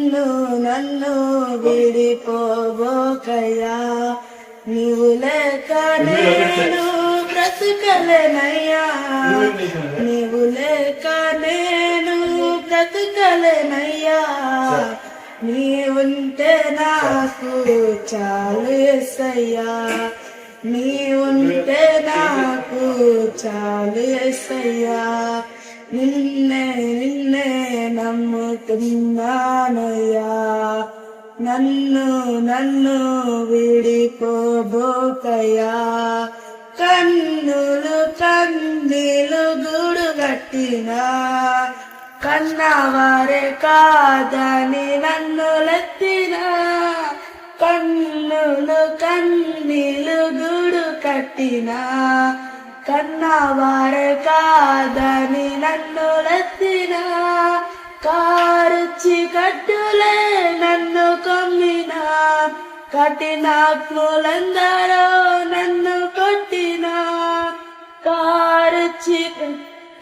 నన్ను విడిపోబోకయ్యా, నీవు లేక నేను బ్రతకలేనయ్యా, నీవు లేక నేను బ్రతకలేనయ్యా, నీవుంటే నాకు చాలు యేసయ్యా, నీవుంటే నాకు చాలు యేసయ్యా, నిన్నే నమ్ముతున్నానయ్యా, నన్ను విడిపోబోకయ్యా, కన్నీలు గూడుగట్టినా కన్నవారే కాదని నన్ను లెత్తినా, కన్నీలు గూడు కట్టినా కన్నవారే కాదని నన్ను లెత్తినా, కారుచి కట్టులే నన్ను కొమ్మినా, కఠినాత్ములందరూ నన్ను కొట్టినా, కారుచి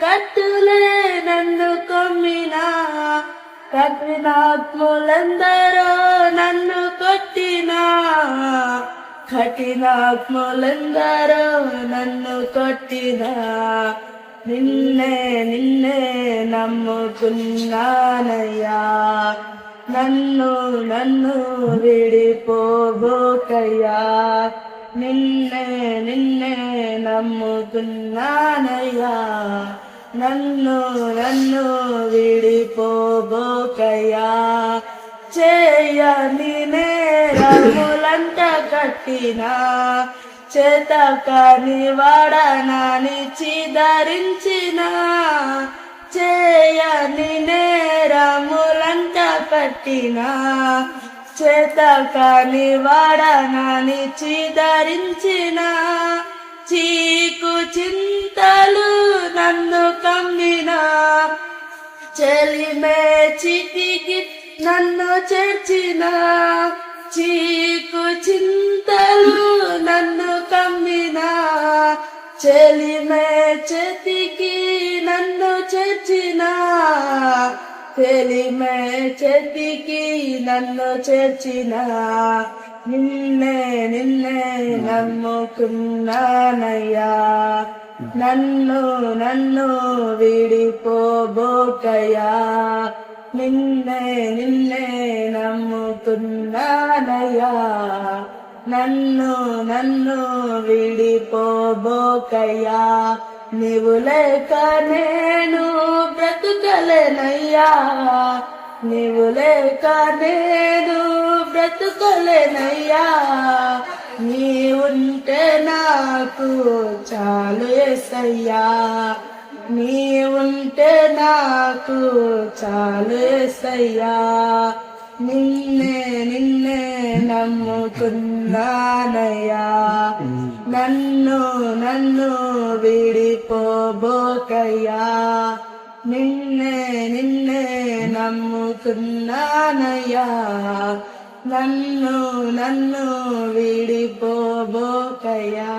కట్టులే నన్ను కొమ్మినా, కఠినాత్ములందరూ నన్ను కొట్టినా, కఠినాత్ములందరూ నన్ను కొట్టినా, నిన్నే నమ్ముకున్నానయ్యా, నన్ను విడిపోబోకయ్యా, నిన్నే నమ్ముకున్నానయ్యా, నన్ను విడిపోబోకయ్యా, చేయని నేరములంట కట్టినా చేతకాని వాడనాని చిదరించిన, చేయని నేరములంట కట్టినా చేతకాని వాడనాని చిదరించిన, చీకు చింతలు నన్ను కమ్మినా చెలిమే చితికి నన్ను చేర్చిన, చీకు చింతలు నన్ను కమ్మినా చెలిమే చేతికి నన్ను చేర్చిన, చెలిమే చేతికి నన్ను చేర్చిన, నిన్నే నమ్ముకున్నానయ్యా, నన్ను విడిపోబోకయ్యా, నిన్నే నమ్ముకున్నానయ్యా, నన్ను విడిపోబోకయ్యా, నీవు లేక నేను బ్రతుకలేనయ్యా, నీవు లేక నేను బ్రతుకలేనయ్యా, నీవుంటే నాకు చాలు యేసయ్యా, నీవుంటే నాకు చాలు యేసయ్యా, నిన్నే నమ్ముకున్నానయ్యా, నన్ను విడిపోబోకయ్యా, నిన్నే నమ్ముకున్నానయ్యా, నన్ను విడిపోబోకయ్యా.